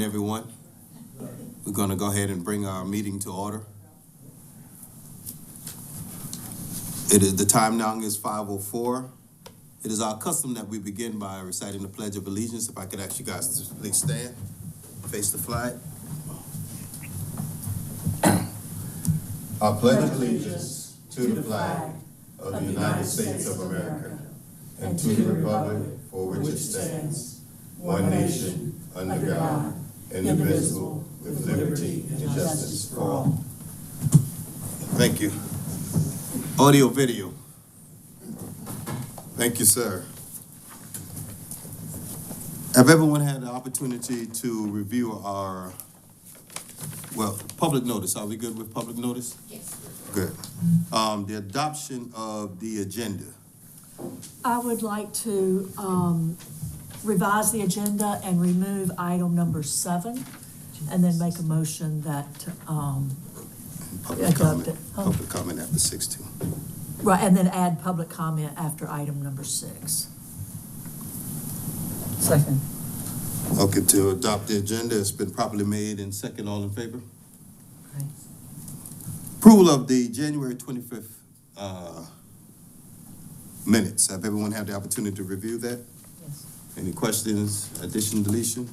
Everyone, we're going to go ahead and bring our meeting to order. The time now is 5:04. It is our custom that we begin by reciting the Pledge of Allegiance. If I could ask you guys to please stand, face the flag. I pledge allegiance to the flag of the United States of America and to the republic for which it stands, one nation, under God, indivisible, with liberty and justice for all. Thank you. Audio, video. Thank you, sir. Have everyone had the opportunity to review our, public notice? Are we good with public notice? Yes. Good. The adoption of the agenda. I would like to revise the agenda and remove item number 7, and then make a motion that Public adopt comment, it. public comment after 6:2. Right, and then add public comment after item number 6. Second. Okay, to adopt the agenda, it's been properly made and second. All in favor? Okay. Approval of the January 25th minutes. Have everyone had the opportunity to review that? Yes. Any questions, addition, deletion?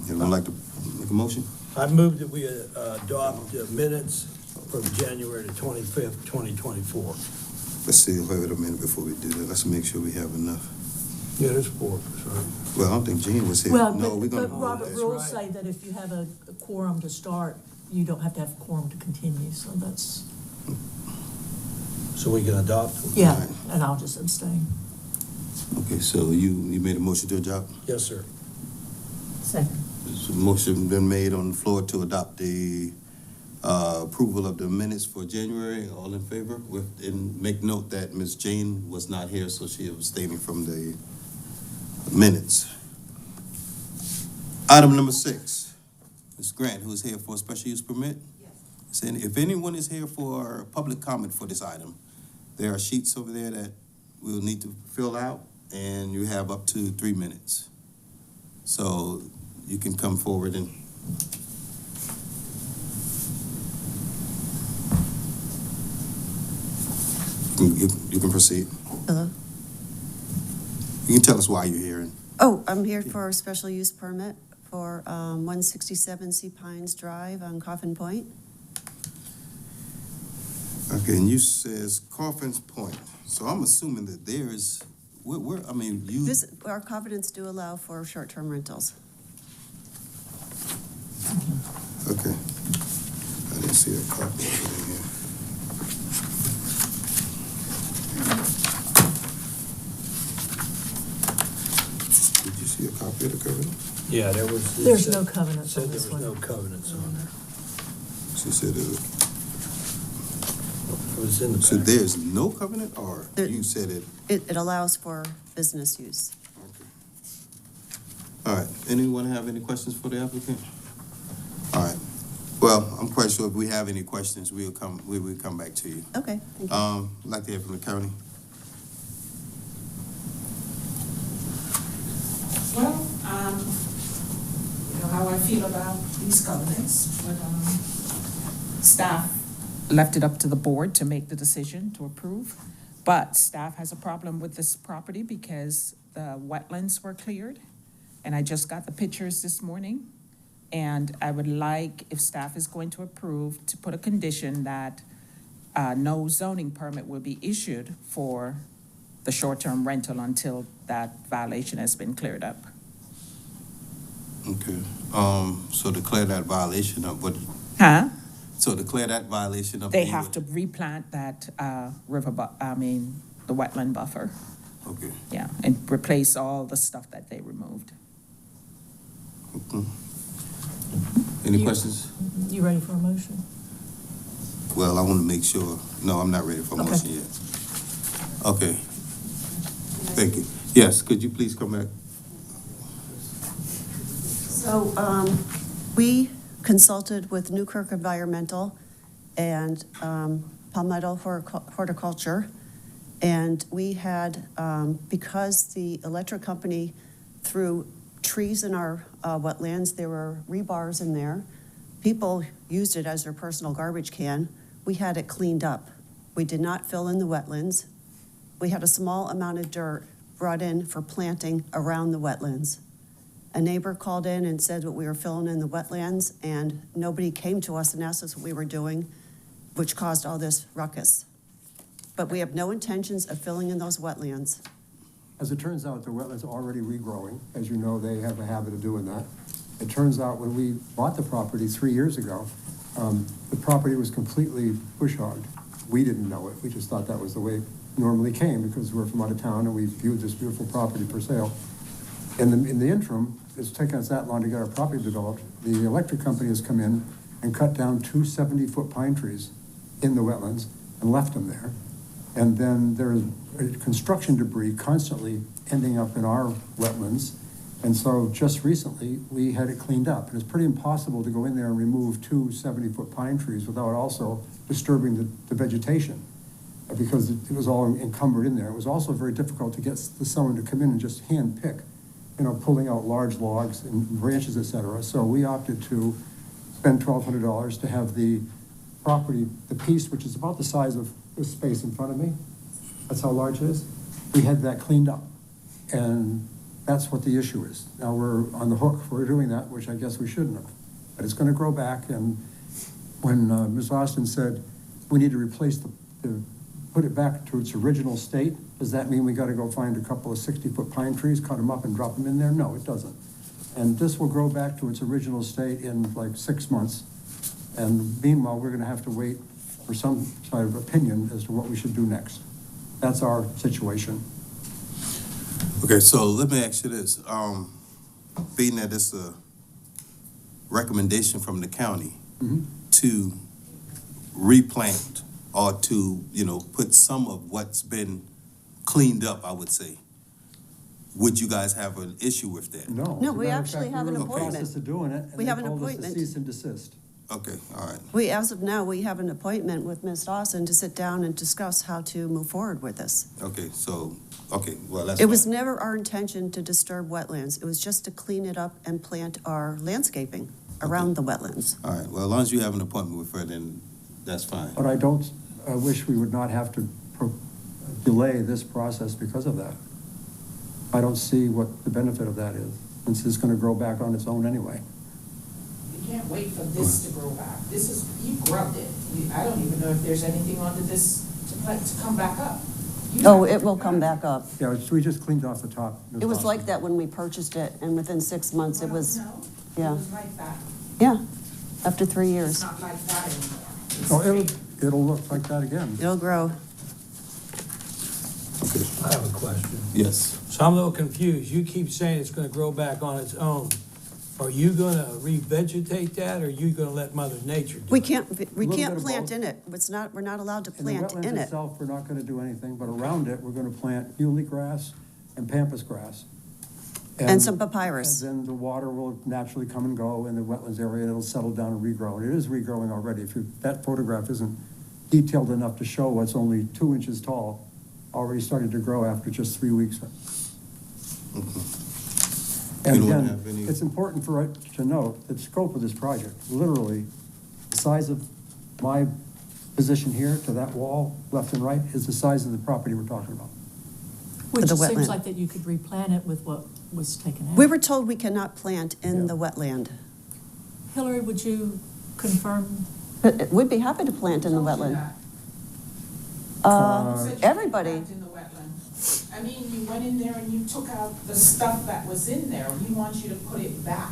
Anyone like to make a motion? I move that we adopt the minutes from January the 25th, 2024. Let's see, wait a minute before we do that. Let's make sure we have enough. Yeah, there's 4 of us, right? Well, I don't think Gene was here. Well, No, we're gonna. but Robert that's rules right. say that if you have a quorum to start, you don't have to have a quorum to continue, so that's, So we can adopt? yeah, Right. and I'll just abstain. Okay, so you made a motion to adopt? Yes, sir. Second. There's a motion been made on the floor to adopt the approval of the minutes for January. All in favor? And make note that Ms. Jane was not here, so she is abstaining from the minutes. Item number 6, Ms. Grant, who is here for a special use permit? Yes. If anyone is here for public comment for this item, there are sheets over there that we'll need to fill out, and you have up to 3 minutes. So you can come forward and you can proceed. Hello? You can tell us why you're here. Oh, I'm here for a special use permit for 167 Sea Pines Drive on Coffin Point. Okay, and you says Coffin's Point. So I'm assuming that there is, Our covenants do allow for short-term rentals. Okay. I didn't see a copy of it in here. Did you see a copy of the covenant? Yeah, there was. it There's said- no covenants on Said this there was one. no covenants on there. She said It was in the so back. there's no covenant, or There- you said it? It allows for business use. Okay. All right, anyone have any questions for the applicant? All right, well, I'm quite sure if we have any questions, we will come back to you. Okay, thank you. I'd like to hear from the county. Well, you know how I feel about these covenants, but, staff left it up to the board to make the decision to approve. But staff has a problem with this property because the wetlands were cleared. And I just got the pictures this morning. And I would like, if staff is going to approve, to put a condition that no zoning permit will be issued for the short-term rental until that violation has been cleared up. Okay, so declare that violation of what? Huh? So declare that violation of. They have to replant that the wetland buffer, Okay. yeah, and replace all the stuff that they removed. Okay. Any You- questions? You ready for a motion? Well, I want to make sure. No, I'm not ready for a Okay. motion yet. Okay. Thank you. Yes, could you please come back? So we consulted with Newkirk Environmental and Palmetto Horticulture, and we had, because the electric company through trees in our wetlands. There were rebars in there. People used it as their personal garbage can. We had it cleaned up. We did not fill in the wetlands. We had a small amount of dirt brought in for planting around the wetlands. A neighbor called in and said that we were filling in the wetlands, and nobody came to us and asked us what we were doing, which caused all this ruckus. But we have no intentions of filling in those wetlands. As it turns out, the wetlands are already regrowing. As you know, they have a habit of doing that. It turns out when we bought the property 3 years ago, the property was completely bush hogged. We didn't know it. We just thought that was the way it normally came because we're from out of town and we viewed this beautiful property for sale. In the interim, it's taken us that long to get our property developed. The electric company has come in and cut down 2 70-foot pine trees in the wetlands and left them there. And then there's construction debris constantly ending up in our wetlands. And so just recently, we had it cleaned up. And it's pretty impossible to go in there and remove 2 70-foot pine trees without also disturbing the vegetation because it was all encumbered in there. It was also very difficult to get someone to come in and just hand pick, pulling out large logs and branches, et cetera. So we opted to spend $1,200 to have the property, the piece, which is about the size of this space in front of me. That's how large it is. We had that cleaned up. And that's what the issue is. Now we're on the hook for doing that, which I guess we shouldn't have. But it's going to grow back. And when Ms. Austin said we need to replace put it back to its original state, does that mean we got to go find a couple of 60-foot pine trees, cut them up and drop them in there? No, it doesn't. And this will grow back to its original state in like 6 months. And meanwhile, we're going to have to wait for some sort of opinion as to what we should do next. That's our situation. Okay, so let me ask you this. Being that it's a recommendation from the county to replant or to, put some of what's been cleaned up, I would say, would you guys have an issue with that? No. No, As a we matter of actually fact, have an we were in the appointment. process of doing it, and We they have an told us to appointment. cease and desist. Okay, all right. As of now, we have an appointment with Ms. Dawson to sit down and discuss how to move forward with this. Well, that's It was fine. never our intention to disturb wetlands. It was just to clean it up and plant our landscaping around the wetlands. All right, well, as long as you have an appointment with her, then that's fine. But I wish we would not have to delay this process because of that. I don't see what the benefit of that is, since it's going to grow back on its own anyway. You can't wait for this to grow back. You grubbed it. I don't even know if there's anything under this to come back up. Oh, it will come back up. Yeah, we just cleaned off the top. Ms. It was Austin. like that when we purchased it, and within 6 months, it was, No, yeah. it was like that. Yeah, after 3 It's years. not like that anymore. It's Oh, straight. it'll look like that again. It'll grow. I have a question. Yes. So I'm a little confused. You keep saying it's gonna grow back on its own. Are you gonna revegetate that, or are you gonna let Mother Nature do it? We can't bit of plant both. in it. We're not allowed to In the plant in wetlands it. itself, we're not going to do anything, but around it, we're going to plant muley grass and pampas grass. And some papyrus. And then the water will naturally come and go in the wetlands area, it'll settle down and regrow. And it is regrowing already. That photograph isn't detailed enough to show what's only 2 inches tall, already started to grow after just 3 weeks. And You don't again, have any- it's important for it to note the scope of this project. Literally, the size of my position here to that wall, left and right, is the size of the property we're talking about. Which the seems wetland. like that you could replant it with what was taken out. We were told we cannot plant in Yeah. the wetland. Hillary, would you confirm? But we'd be happy to plant in the Told you wetland. that. You said you Everybody. plant in the wetland. I mean, you went in there and you took out the stuff that was in there. We want you to put it back.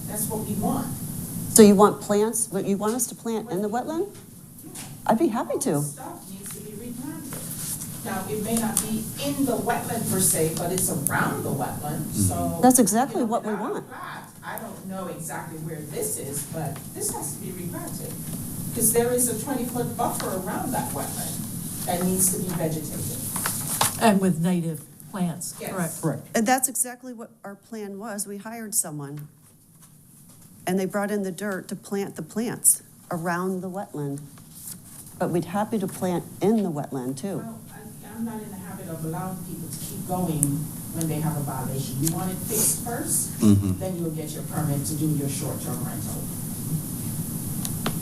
That's what we want. So you want plants, but you want us to plant in the wetland? I'd be happy All the to. stuff needs to be replanted. Now, it may not be in the wetland per se, but it's around the wetland, so. That's exactly you know, what we without a want. plat, I don't know exactly where this is, but this has to be replanted. Because there is a 20-foot buffer around that wetland that needs to be vegetated. And with native plants, Yes. correct? Correct. And that's exactly what our plan was. We hired someone, and they brought in the dirt to plant the plants around the wetland. But we'd happy to plant in the wetland too. Well, I'm I'm not in the habit of allowing people to keep going when they have a violation. You want it fixed first, then you'll get your permit to do your short-term rental.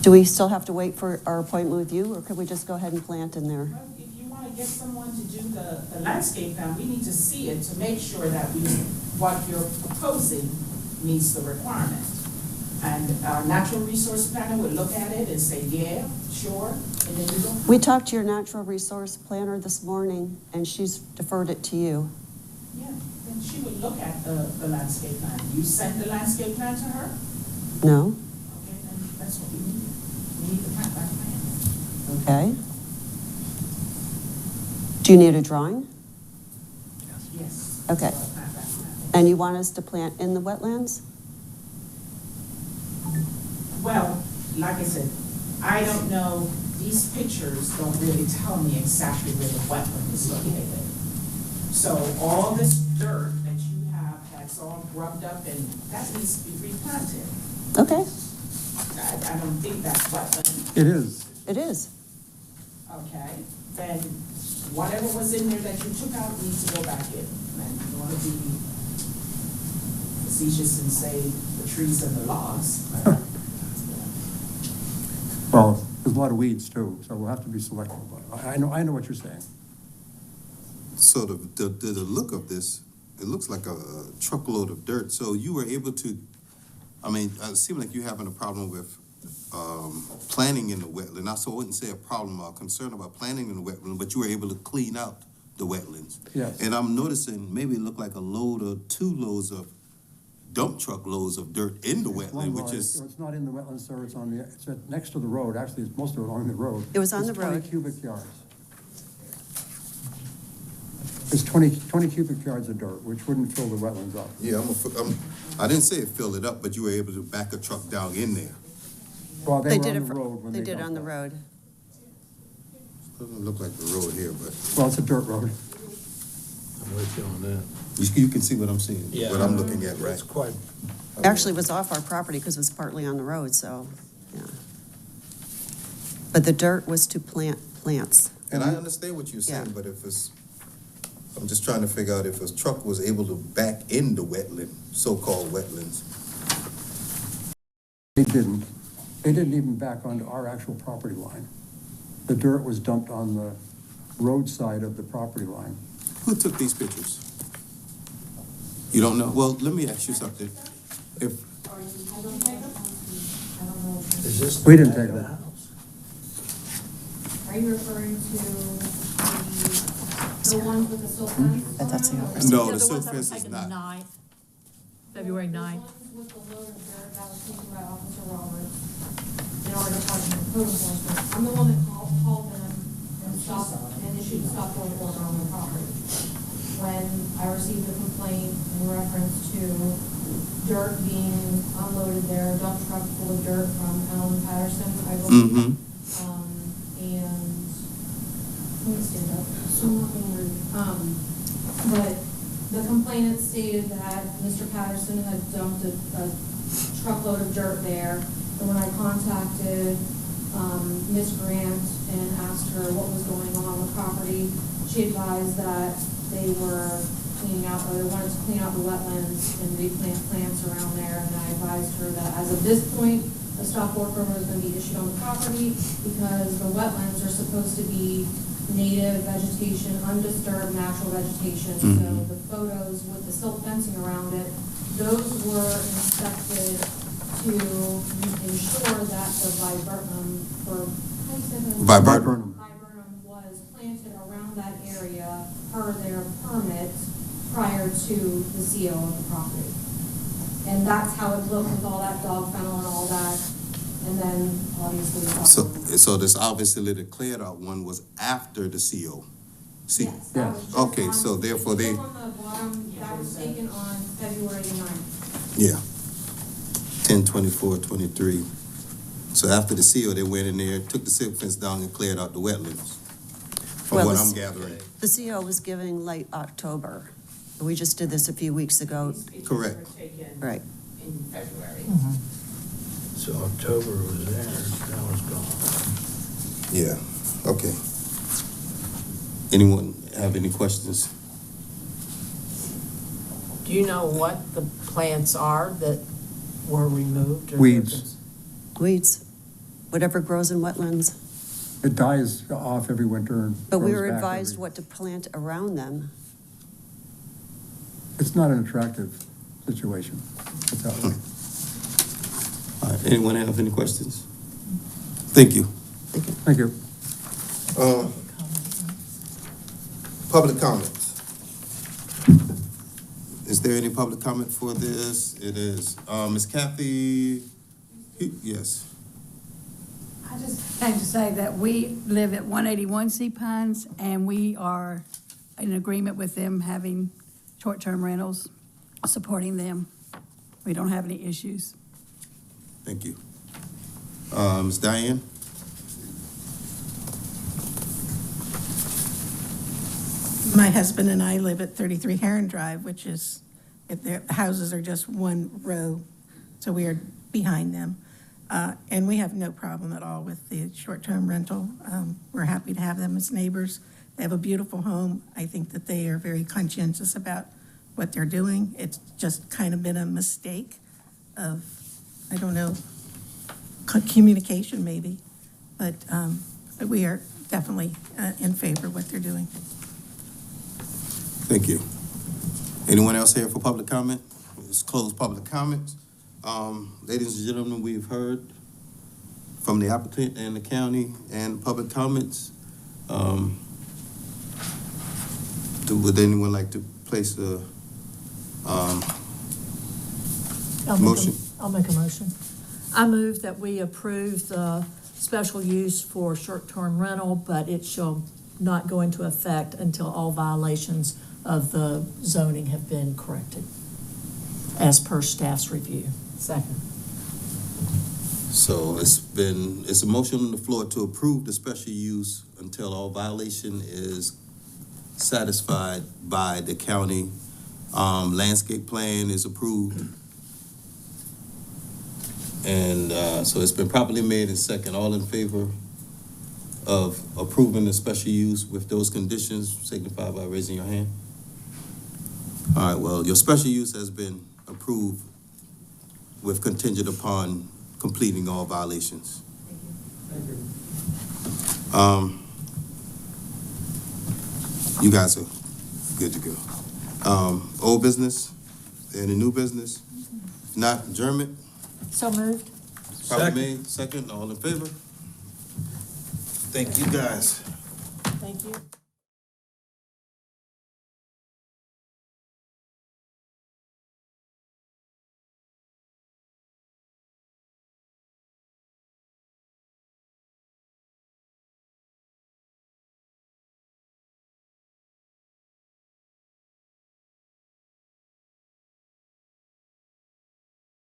Do we still have to wait for our appointment with you, or could we just go ahead and plant in there? Well, if you want to get someone to do the landscape plan, we need to see it to make sure that what you're proposing meets the requirement. And our natural resource planner would look at it and say, yeah, sure, and then you go. We talked to your natural resource planner this morning, and she's deferred it to you. Yeah, then she would look at the landscape plan. You send the landscape plan to her? No? Okay, then that's what we need. We need the plant back plan. Okay. Do you need a drawing? Yes. Okay. Plant back plan. And you want us to plant in the wetlands? Well, like I said, I don't know, these pictures don't really tell me exactly where the wetland is located. So all this dirt that you have that's all grubbed up and that needs to be replanted. Okay, I don't think that's wetland. It is. it is. Okay, then whatever was in there that you took out needs to go back in. And you want to be facetious and say the trees and the logs. Well, there's a lot of weeds too, so we'll have to be selective about it. I know what you're saying. So the look of this, it looks like a truckload of dirt. So you were able to, I mean, it seemed like you're having a problem with planting in the wetland. I wouldn't say a problem or concern about planting in the wetland, but you were able to clean out the wetlands. Yes. And I'm noticing maybe it looked like a load or two loads of dump truck loads of dirt in the wetland, which is, It's not in the wetlands, sir, it's on the, it's next to the road, actually, it's most of it on the road. It was on the It's road. 20 cubic yards. It's 20 cubic yards of dirt, which wouldn't fill the wetlands up. yeah, I didn't say it filled it up, but you were able to back a truck down in there. Well, They were did on it, the road when they did dumped on the it. road. Doesn't look like the road here, but Well, it's a dirt road. I'm with you on that. you can see what I'm seeing, Yeah. what I'm looking at, right? It's quite, Actually, it was off our property because it was partly on the road, so, yeah. But the dirt was to plant plants. And I understand what you're saying, Yeah. but I'm just trying to figure out if a truck was able to back in the wetland, so-called wetlands. They didn't. They didn't even back onto our actual property line. The dirt was dumped on the roadside of the property line. Who took these pictures? You don't know? Well, let me ask you something. If, is this? We didn't the back take of the them. house? Are you referring to the ones with the silk fence? That's the around? office. No, Yeah, the the silk ones that were fence is taken the not. 9th, February 9th. The ones with the load of dirt that was taken by Officer Roberts in our department of code enforcement. I'm the one that called them and stopped, and issued a stop work order on the property. When I received a complaint in reference to dirt being unloaded there, a dump truck full of dirt from Alan Patterson, I believe. And, let me stand up, so I'm not being rude. But the complainant stated that Mr. Patterson had dumped a truckload of dirt there. And when I contacted, Ms. Grant and asked her what was going on the property, she advised that they were cleaning out, or they wanted to clean out the wetlands and replant plants around there. And I advised her that as of this point, a stop work order was going to be issued on the property because the wetlands are supposed to be native vegetation, undisturbed natural vegetation. So the photos with the silk fencing around it, those were inspected to ensure that the viburnum, or how do you say that? Viburnum. Viburnum was planted around that area per their permit prior to the CO of the property. And that's how it looked with all that dog fennel and all that. And then obviously. So this obviously the cleared out one was after the CO. See? Yes, that was just Okay, on- so therefore it's they, still on the bottom, that was taken on February the 9th. yeah. 10/24/23. So after the CO, they went in there, took the silk fence down and cleared out the wetlands. From Well, what this- I'm gathering. The CO was giving late October. We just did this a few weeks ago. These pictures Correct. were taken Right. in February. So October was there, that was gone. Yeah, okay. Anyone have any questions? Do you know what the plants are that were removed? or Weeds. Weeds, whatever grows in wetlands. It dies off every winter and But we grows were back advised every- what to plant around them. It's not an attractive situation. Put it that way. All right, anyone have any questions? Thank you. Thank you. Public comments. Is there any public comment for this? It is, Ms. Kathy, yes. I just came to say that we live at 181 Sea Pines, and we are in agreement with them having short-term rentals, supporting them. We don't have any issues. Thank you. Ms. Diane? My husband and I live at 33 Heron Drive, which is, if their houses are just one row, so we are behind them. And we have no problem at all with the short-term rental. We're happy to have them as neighbors. They have a beautiful home. I think that they are very conscientious about what they're doing. It's just kind of been a mistake of, I don't know, communication maybe, but we are definitely in favor of what they're doing. Thank you. Anyone else here for public comment? Let's close public comments. Ladies and gentlemen, we've heard from the applicant and the county and public comments. Would anyone like to place a motion? I'll make a motion. I move that we approve the special use for short-term rental, but it shall not go into effect until all violations of the zoning have been corrected, as per staff's review. Second. So it's a motion on the floor to approve the special use until all violation is satisfied by the county. Landscape plan is approved. And so it's been properly made and second. All in favor of approving the special use with those conditions signify by raising your hand. All right, well, your special use has been approved with contingent upon completing all violations. You guys are good to go. Old business, any new business? If not, adjournment? So moved. Probably made, second, all in favor? Thank you, guys. Thank you.